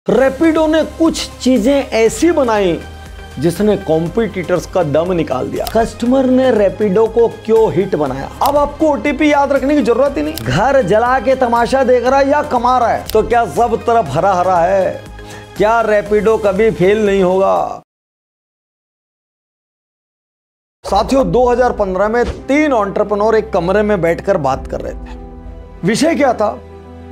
रैपिडो ने कुछ चीजें ऐसी बनाई जिसने कॉम्पिटिटर्स का दम निकाल दिया। कस्टमर ने रैपिडो को क्यों हिट बनाया, अब आपको ओटीपी याद रखने की जरूरत ही नहीं। घर जला के तमाशा देख रहा है या कमा रहा है, तो क्या सब तरफ हरा हरा है? क्या रैपिडो कभी फेल नहीं होगा? साथियों, 2015 में 3 एंटरप्रेन्योर एक कमरे में बैठकर बात कर रहे थे। विषय क्या था?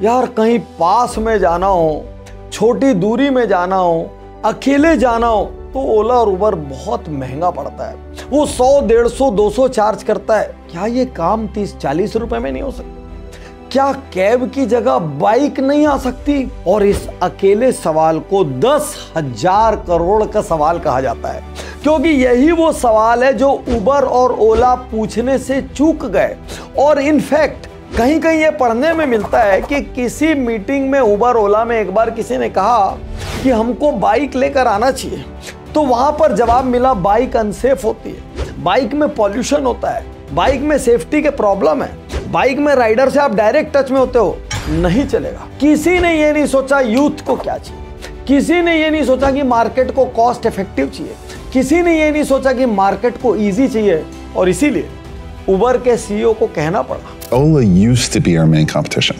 यार कहीं पास में जाना हो, छोटी दूरी में जाना हो, अकेले जाना हो तो ओला और उबर बहुत महंगा पड़ता है। वो 100, 150, 200 चार्ज करता है। क्या ये काम 30-40 रुपए में नहीं हो सकता? क्या कैब की जगह बाइक नहीं आ सकती? और इस अकेले सवाल को 10,000 करोड़ का सवाल कहा जाता है, क्योंकि यही वो सवाल है जो उबर और ओला पूछने से चूक गए। और इनफैक्ट कहीं कहीं ये पढ़ने में मिलता है कि किसी मीटिंग में उबर ओला में एक बार किसी ने कहा कि हमको बाइक लेकर आना चाहिए, तो वहां पर जवाब मिला बाइक अनसेफ होती है, बाइक में पॉल्यूशन होता है, बाइक में सेफ्टी के प्रॉब्लम है, बाइक में राइडर से आप डायरेक्ट टच में होते हो, नहीं चलेगा। किसी ने ये नहीं सोचा यूथ को क्या चाहिए, किसी ने ये नहीं सोचा कि मार्केट को कॉस्ट इफेक्टिव चाहिए, किसी ने ये नहीं सोचा कि मार्केट को ईजी चाहिए। और इसीलिए उबर के सीईओ को कहना पड़ा, Ola used to be our main competition.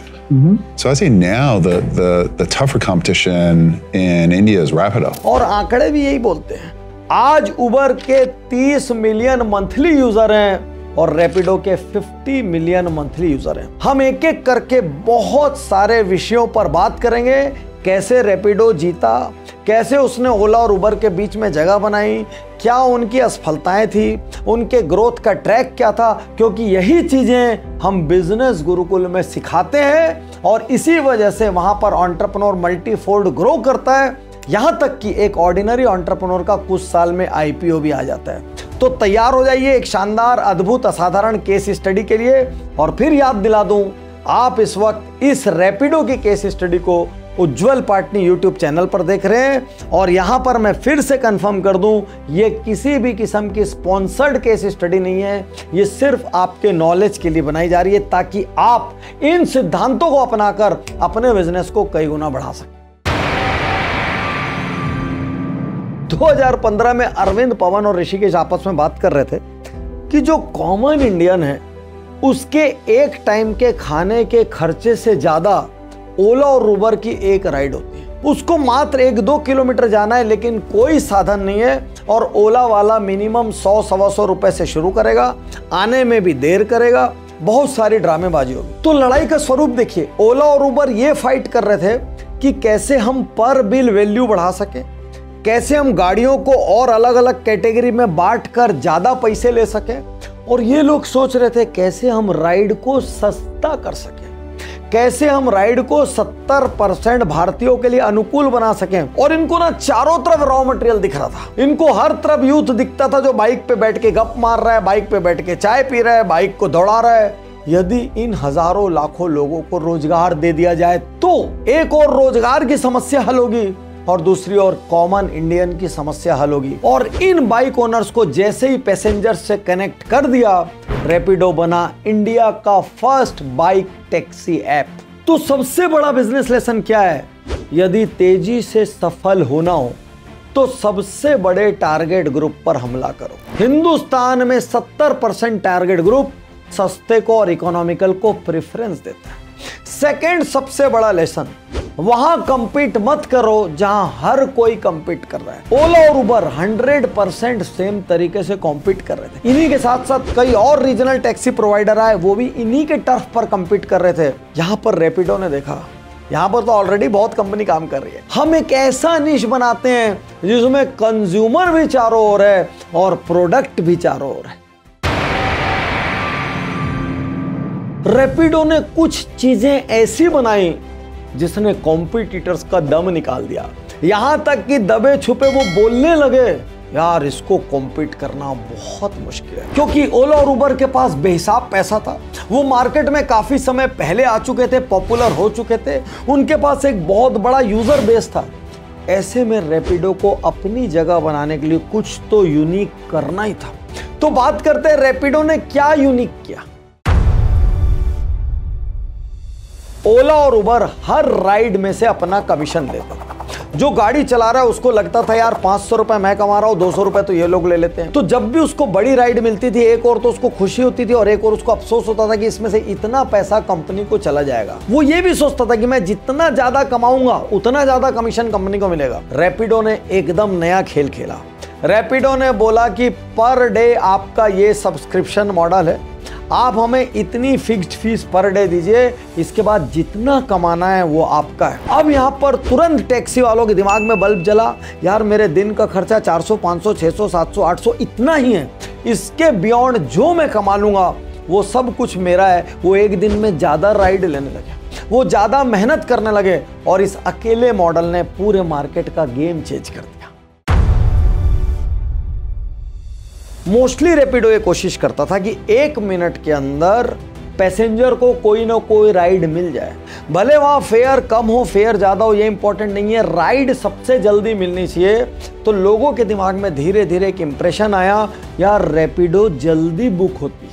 So I say now the tougher competition in India is Rapido. और आंकड़े भी यही बोलते हैं। आज उबर के 30 मिलियन मंथली यूजर हैं और रैपिडो के 50 मिलियन मंथली यूजर हैं। हम एक एक करके बहुत सारे विषयों पर बात करेंगे। कैसे रैपिडो जीता, कैसे उसने ओला और उबर के बीच में जगह बनाई, क्या उनकी असफलताएं थी, उनके ग्रोथ का ट्रैक क्या था, क्योंकि यही चीजें हम बिजनेस गुरुकुल में सिखाते हैं और इसी वजह से वहां पर एंटरप्रेन्योर मल्टीफोल्ड ग्रो करता है। यहां तक कि एक ऑर्डिनरी एंटरप्रेन्योर का कुछ साल में आईपीओ भी आ जाता है। तो तैयार हो जाइए एक शानदार, अद्भुत, असाधारण केस स्टडी के लिए। और फिर याद दिला दूं, आप इस वक्त इस रैपिडो की केस स्टडी को उज्जवल पाटनी यूट्यूब चैनल पर देख रहे हैं। और यहां पर मैं फिर से कंफर्म कर दूं, ये किसी भी किस्म की स्पॉन्सर्ड केस स्टडी नहीं है, ये सिर्फ आपके नॉलेज के लिए बनाई जा रही है ताकि आप इन सिद्धांतों को अपनाकर अपने बिजनेस को कई गुना बढ़ा सकें। 2015 में अरविंद, पवन और ऋषिकेश आपस में बात कर रहे थे कि जो कॉमन इंडियन है उसके एक टाइम के खाने के खर्चे से ज्यादा ओला और उबर की एक राइड होती है। उसको मात्र 1-2 किलोमीटर जाना है, लेकिन कोई साधन नहीं है और ओला वाला मिनिमम 100-125 रुपए से शुरू करेगा, आने में भी देर करेगा, बहुत सारी ड्रामेबाजी होगी। तो लड़ाई का स्वरूप देखिए, ओला और उबर ये फाइट कर रहे थे कि कैसे हम पर बिल वैल्यू बढ़ा सके, कैसे हम गाड़ियों को और अलग अलग कैटेगरी में बांट कर ज्यादा पैसे ले सके। और ये लोग सोच रहे थे कैसे हम राइड को सस्ता कर सके, कैसे हम राइड को 70% भारतीयों के लिए अनुकूल बना सकें। और इनको ना चारों तरफ रॉ मटेरियल दिख रहा था। इनको हर तरफ यूथ दिखता था जो बाइक पे बैठ के गप मार रहा है, बाइक पे बैठ के चाय पी रहा है, बाइक को दौड़ा रहा है। यदि इन हजारों लाखों लोगों को रोजगार दे दिया जाए तो एक और रोजगार की समस्या हल होगी और दूसरी ओर कॉमन इंडियन की समस्या हल होगी। और इन बाइक ओनर्स को जैसे ही पैसेंजर से कनेक्ट कर दिया, रैपिडो बना इंडिया का फर्स्ट बाइक टैक्सी ऐप। तो सबसे बड़ा बिजनेस लेसन क्या है? यदि तेजी से सफल होना हो तो सबसे बड़े टारगेट ग्रुप पर हमला करो। हिंदुस्तान में 70% टारगेट ग्रुप सस्ते को और इकोनॉमिकल को प्रेफरेंस देता है। सेकंड सबसे बड़ा लेसन, वहां कंपीट मत करो जहां हर कोई कंपीट कर रहा है। ओला और उबर 100% सेम तरीके से कंपीट कर रहे थे। इन्हीं के साथ साथ कई और रीजनल टैक्सी प्रोवाइडर आए, वो भी इन्हीं के टर्फ पर कंपीट कर रहे थे। यहां पर रैपिडो ने देखा यहां पर तो ऑलरेडी बहुत कंपनी काम कर रही है, हम एक ऐसा निश बनाते हैं जिसमें कंज्यूमर भी चारों ओर है और प्रोडक्ट भी चारों ओर है। रैपिडो ने कुछ चीजें ऐसी बनाई जिसने कॉम्पिटिटर्स का दम निकाल दिया। यहां तक कि दबे छुपे वो बोलने लगे, यार इसको कॉम्पीट करना बहुत मुश्किल है, क्योंकि ओला और उबर के पास बेहिसाब पैसा था। वो मार्केट में काफी समय पहले आ चुके थे, पॉपुलर हो चुके थे, उनके पास एक बहुत बड़ा यूजर बेस था। ऐसे में रैपिडो को अपनी जगह बनाने के लिए कुछ तो यूनिक करना ही था। तो बात करते हैं रैपिडो ने क्या यूनिक किया। ओला और उबर हर राइड में से अपना कमीशन लेते हैं। जो गाड़ी चला रहा है उसको लगता था यार 500 रुपए मैं कमा रहा हूँ, 200 रुपए तो ये लोग ले लेते हैं। तो जब भी उसको बड़ी राइड मिलती थी, एक और तो उसको खुशी होती थी और एक और उसको अफसोस होता था कि इसमें से इतना पैसा कंपनी को चला जाएगा। वो ये भी सोचता था कि मैं जितना ज्यादा कमाऊंगा उतना ज्यादा कमीशन कंपनी को मिलेगा। रैपिडो ने एकदम नया खेल खेला। रैपिडो ने बोला कि पर डे आपका ये सब्सक्रिप्शन मॉडल है, आप हमें इतनी फिक्स्ड फीस पर डे दीजिए, इसके बाद जितना कमाना है वो आपका है। अब यहाँ पर तुरंत टैक्सी वालों के दिमाग में बल्ब जला, यार मेरे दिन का खर्चा 400, 500, 600, 700, 800 इतना ही है, इसके बियॉन्ड जो मैं कमा लूंगा वो सब कुछ मेरा है। वो एक दिन में ज्यादा राइड लेने लगे, वो ज्यादा मेहनत करने लगे और इस अकेले मॉडल ने पूरे मार्केट का गेम चेंज कर दिया। मोस्टली रैपिडो ये कोशिश करता था कि 1 मिनट के अंदर पैसेंजर को कोई ना कोई राइड मिल जाए, भले वहां फेयर कम हो फेयर ज्यादा हो, ये इंपॉर्टेंट नहीं है, राइड सबसे जल्दी मिलनी चाहिए। तो लोगों के दिमाग में धीरे धीरे एक इंप्रेशन आया, यार रैपिडो जल्दी बुक होती।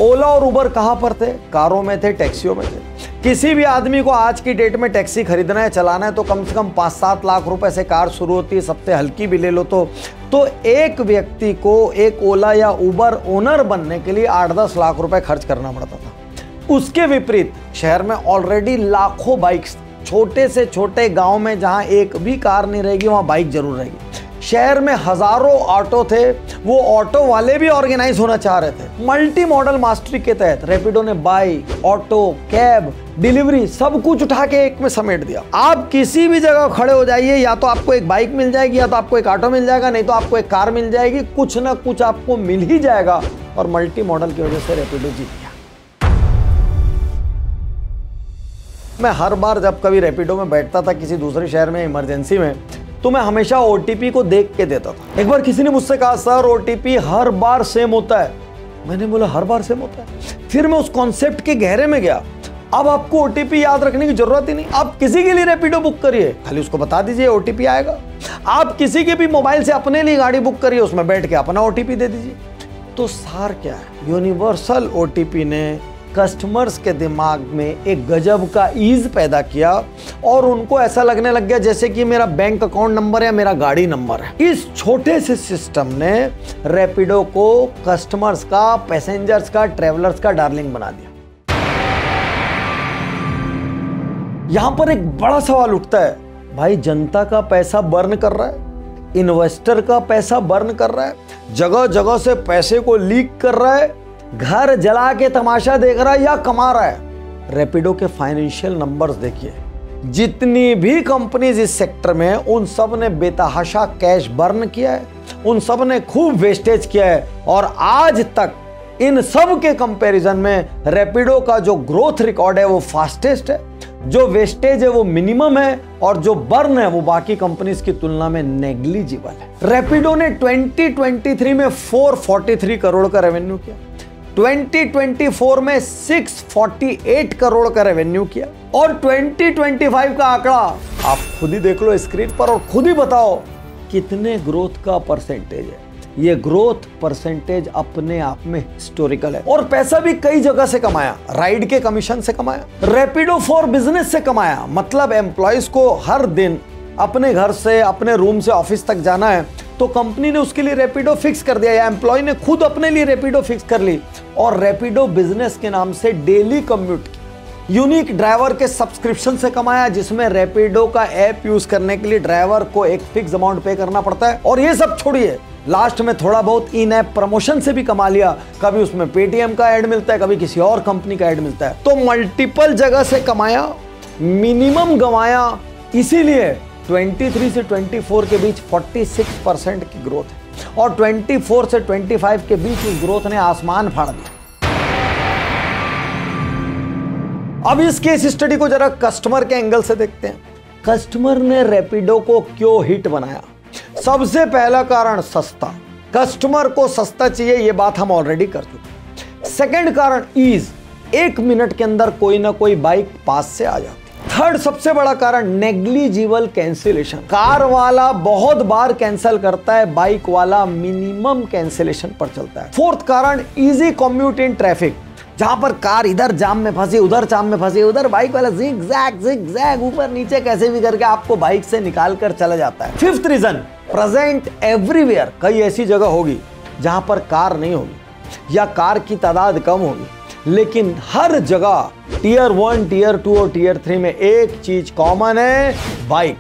ओला और उबर कहां पर थे? कारों में थे, टैक्सियों में थे। किसी भी आदमी को आज की डेट में टैक्सी खरीदना है, चलाना है तो कम से कम 5-7 लाख रुपए से कार शुरू होती है, सबसे हल्की भी ले लो तो एक व्यक्ति को एक ओला या उबर ओनर बनने के लिए 8-10 लाख रुपए खर्च करना पड़ता था। उसके विपरीत शहर में ऑलरेडी लाखों बाइक्स, छोटे से छोटे गांव में जहां एक भी कार नहीं रहेगी वहां बाइक जरूर रहेगी। शहर में हजारों ऑटो थे, वो ऑटो वाले भी ऑर्गेनाइज होना चाह रहे थे। मल्टी मॉडल मास्टरी के तहत रैपिडो ने बाइक, ऑटो, कैब, डिलीवरी सब कुछ उठा के एक में समेट दिया। आप किसी भी जगह खड़े हो जाइए, या तो आपको एक बाइक मिल जाएगी, या तो आपको एक ऑटो मिल जाएगा, नहीं तो आपको एक कार मिल जाएगी, कुछ ना कुछ आपको मिल ही जाएगा। और मल्टी मॉडल की वजह से रैपिडो जीत गया। मैं हर बार जब कभी रैपिडो में बैठता था किसी दूसरे शहर में इमरजेंसी में, तो मैं हमेशा ओटीपी को देख के देता था। एक बार किसी ने मुझसे कहा, सर ओटीपी हर बार सेम होता है। मैंने बोला हर बार सेम होता है? फिर मैं उस कॉन्सेप्ट के गहरे में गया। अब आपको ओटीपी याद रखने की जरूरत ही नहीं, आप किसी के लिए रैपिडो बुक करिए, खाली उसको बता दीजिए ओटीपी आएगा। आप किसी के भी मोबाइल से अपने लिए गाड़ी बुक करिए, उसमें बैठ के अपना ओटीपी दे दीजिए। तो सार क्या है? यूनिवर्सल ओटीपी ने कस्टमर्स के दिमाग में एक गजब का ईज पैदा किया और उनको ऐसा लगने लग गया जैसे कि मेरा बैंक अकाउंट नंबर या मेरा गाड़ी नंबर है। इस छोटे से सिस्टम ने रैपिडो को कस्टमर्स का, पैसेंजर्स का, ट्रेवलर्स का डार्लिंग बना दिया। यहां पर एक बड़ा सवाल उठता है, भाई जनता का पैसा बर्न कर रहा है, इन्वेस्टर का पैसा बर्न कर रहा है, जगह जगह से पैसे को लीक कर रहा है, घर जला के तमाशा देख रहा है या कमा रहा है? रैपिडो के फाइनेंशियल नंबर्स देखिए, जितनी भी कंपनीज इस सेक्टर में है उन सब ने बेतहाशा कैश बर्न किया है, उन सब ने खूब वेस्टेज किया है। और आज तक इन सब के कंपैरिजन में रैपिडो का जो ग्रोथ रिकॉर्ड है वो फास्टेस्ट है, जो वेस्टेज है वो मिनिमम है, और जो बर्न है वो बाकी कंपनीज की तुलना में नेग्लिजिबल है। रैपिडो ने 2023 में 443 करोड़ का रेवेन्यू किया, 2024 में 648 करोड़ का रेवेन्यू किया, और 2025 का आंकड़ा आप खुद ही देख लो स्क्रीन पर और खुद ही बताओ कितने ग्रोथ का परसेंटेज है। ये ग्रोथ परसेंटेज अपने आप में हिस्टोरिकल है। और पैसा भी कई जगह से कमाया, राइड के कमीशन से कमाया, रैपिडो फॉर बिजनेस से कमाया, मतलब एम्प्लॉयज को हर दिन अपने घर से, अपने रूम से ऑफिस तक जाना है तो कंपनी ने उसके लिए रैपिडो फिक्स कर दिया, या एम्प्लॉय ने खुद अपने लिए रैपिडो फिक्स कर ली और रैपिडो बिजनेस के नाम से डेली कम्यूट की। यूनिक ड्राइवर के सब्सक्रिप्शन से कमाया, जिसमें रैपिडो का ऐप यूज करने के लिए ड्राइवर को एक फिक्स अमाउंट पे करना पड़ता है। और ये सब छोड़िए, लास्ट में थोड़ा बहुत इन ऐप प्रमोशन से भी कमा लिया, कभी उसमें पेटीएम का ऐड मिलता है, कभी किसी और कंपनी का ऐड मिलता है। तो मल्टीपल जगह से कमाया, मिनिमम गंवाया। इसीलिए 23 से 24 के बीच 46% की ग्रोथ है, और 24 से 25 के बीच उस ग्रोथ ने आसमान फाड़ दिया। अब इस केस स्टडी को जरा कस्टमर के एंगल से देखते हैं। कस्टमर ने रैपिडो को क्यों हिट बनाया? सबसे पहला कारण सस्ता, कस्टमर को सस्ता चाहिए, ये बात हम ऑलरेडी कर चुके। सेकंड कारण ईज, 1 मिनट के अंदर कोई ना कोई बाइक पास से आ जाती। थर्ड सबसे बड़ा कारण नेग्लिजिबल कैंसिलेशन, कार वाला बहुत बार कैंसिल करता है, बाइक वाला मिनिमम कैंसिलेशन पर चलता है। फोर्थ कारण इजी कम्यूट इन ट्रैफिक, जहां पर कार इधर जाम में फंसी, उधर जाम में फंसी, उधर बाइक वाला जिग जैग ऊपर नीचे कैसे भी करके आपको बाइक से निकाल कर चला जाता है। Fifth reason, present everywhere. कई ऐसी जगह होगी जहां पर कार नहीं होगी या कार की तादाद कम होगी, लेकिन हर जगह टीयर 1, टीयर 2 और टीयर 3 में एक चीज कॉमन है, बाइक।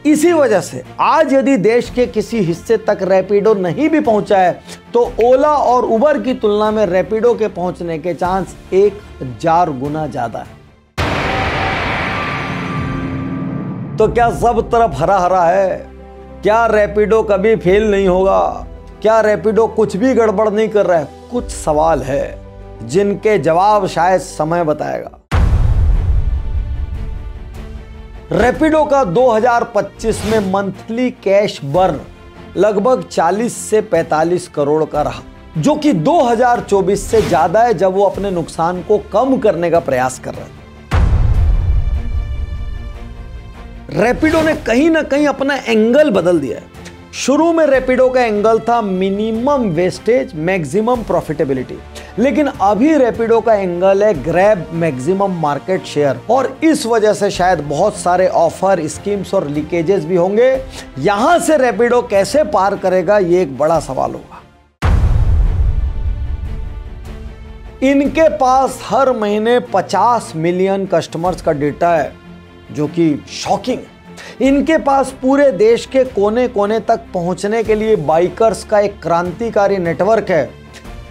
इसी वजह से आज यदि देश के किसी हिस्से तक रैपिडो नहीं भी पहुंचा है तो ओला और उबर की तुलना में रैपिडो के पहुंचने के चांस 1000 गुना ज्यादा है। तो क्या सब तरफ हरा हरा है? क्या रैपिडो कभी फेल नहीं होगा? क्या रैपिडो कुछ भी गड़बड़ नहीं कर रहा है? कुछ सवाल है जिनके जवाब शायद समय बताएगा। रैपिडो का 2025 में मंथली कैश बर्न लगभग 40 से 45 करोड़ का रहा, जो कि 2024 से ज्यादा है जब वो अपने नुकसान को कम करने का प्रयास कर रहे थे। रैपिडो ने कहीं ना कहीं अपना एंगल बदल दिया है। शुरू में रैपिडो का एंगल था मिनिमम वेस्टेज मैक्सिमम प्रॉफिटेबिलिटी, लेकिन अभी रैपिडो का एंगल है ग्रैब मैक्सिमम मार्केट शेयर, और इस वजह से शायद बहुत सारे ऑफर, स्कीम्स और लीकेजेस भी होंगे। यहां से रैपिडो कैसे पार करेगा, ये एक बड़ा सवाल होगा। इनके पास हर महीने 50 मिलियन कस्टमर्स का डेटा है, जो कि शॉकिंग है। इनके पास पूरे देश के कोने कोने तक पहुंचने के लिए बाइकर्स का एक क्रांतिकारी नेटवर्क है।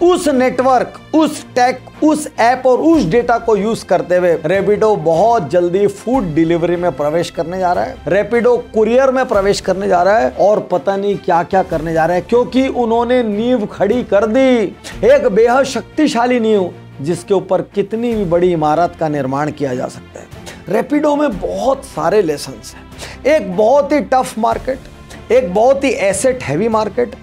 उस नेटवर्क, उस टेक, उस ऐप और उस डेटा को यूज करते हुए रैपिडो बहुत जल्दी फूड डिलीवरी में प्रवेश करने जा रहा है। रैपिडो कुरियर में प्रवेश करने जा रहा है और पता नहीं क्या क्या करने जा रहा है, क्योंकि उन्होंने नींव खड़ी कर दी, एक बेहद शक्तिशाली नींव जिसके ऊपर कितनी भी बड़ी इमारत का निर्माण किया जा सकता है। रैपिडो में बहुत सारे लेसन्स हैं। एक बहुत ही टफ मार्केट, एक बहुत ही एसेट हैवी मार्केट,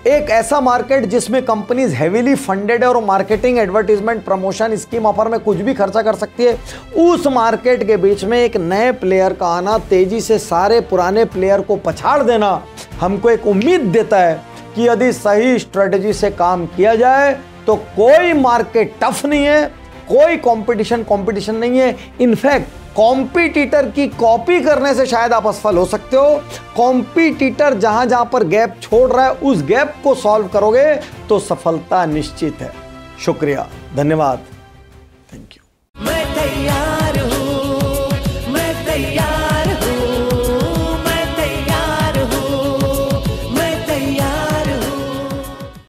एक ऐसा मार्केट जिसमें कंपनीज हेवीली फंडेड है और marketing, advertisement, promotion, scheme offer में कुछ भी खर्चा कर सकती है। उस मार्केट के बीच में एक नए प्लेयर का आना, तेजी से सारे पुराने प्लेयर को पछाड़ देना, हमको एक उम्मीद देता है कि यदि सही स्ट्रेटेजी से काम किया जाए तो कोई मार्केट टफ नहीं है, कोई कंपटीशन नहीं है। इनफैक्ट कॉम्पिटिटर की कॉपी करने से शायद आप असफल हो सकते हो। कॉम्पिटिटर जहां जहां पर गैप छोड़ रहा है, उस गैप को सॉल्व करोगे तो सफलता निश्चित है। शुक्रिया, धन्यवाद।